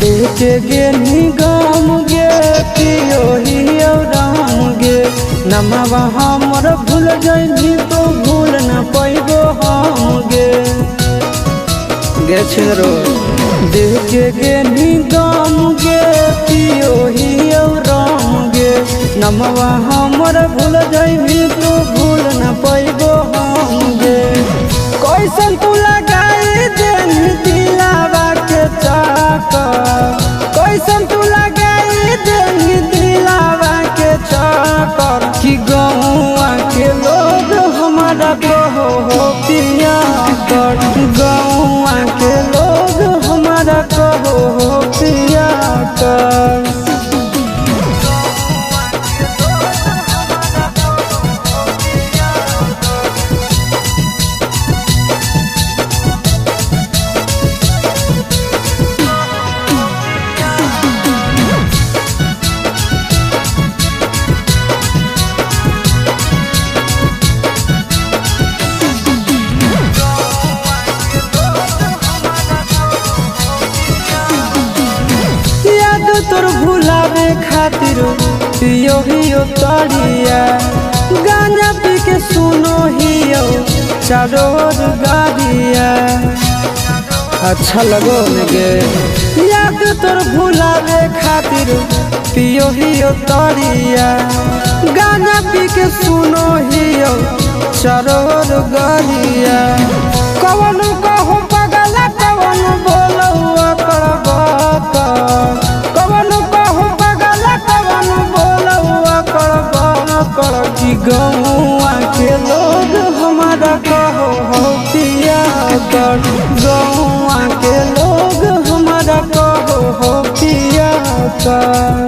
देखे गे निगम गे पियो हियो राम गे नमवा हमर भूल जइनी तो भूल न पैबो हम गे गे छिरो देखे गे निगम गे पियो हियो राम गे नमवा हमर भूल जइनी तो भूल न पैबो हम गे कैसन तू लगाई देनी दिलावा के चाका कैसन तू लगाई देनी दिलावा के चाकर कि गौआ के लोग हमारा कहो हो पिया कर गौआ के लोग हमारा कहो हो पिया कर तोर भुलावे खातिर पियो हियो तरिया गांजा पी के सुनो हियो चारों ओर गाड़िया अच्छा लगो गे याद तोर भुलावे खातिर पियो हियो तरिया गांजा पी के सुनो हियो चारों ओर गाड़िया कवन कहो पगला कवन बोलो करबा कि गौआ के लोग हमारा कहो हो पिया कर गौआ के लोग हमारा कहो हो पिया कर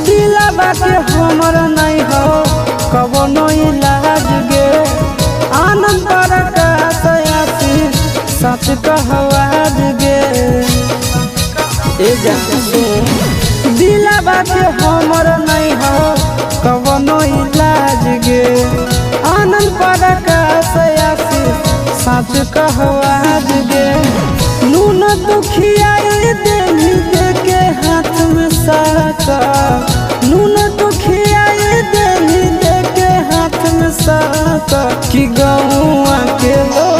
दिलावा के हमर नहीं हो कवनो इलाज गे आनंद प्रकाश आसी सच कहवाज गे दिलावा के हमर नहीं हो कवनो इलाज गे आनंद प्रकाश आसी सच कहवाज गे नून दुखिया देनी दे के हाथ में साका नून तो खियाए देनी दे के हाथ में साका कि गौआ के लोग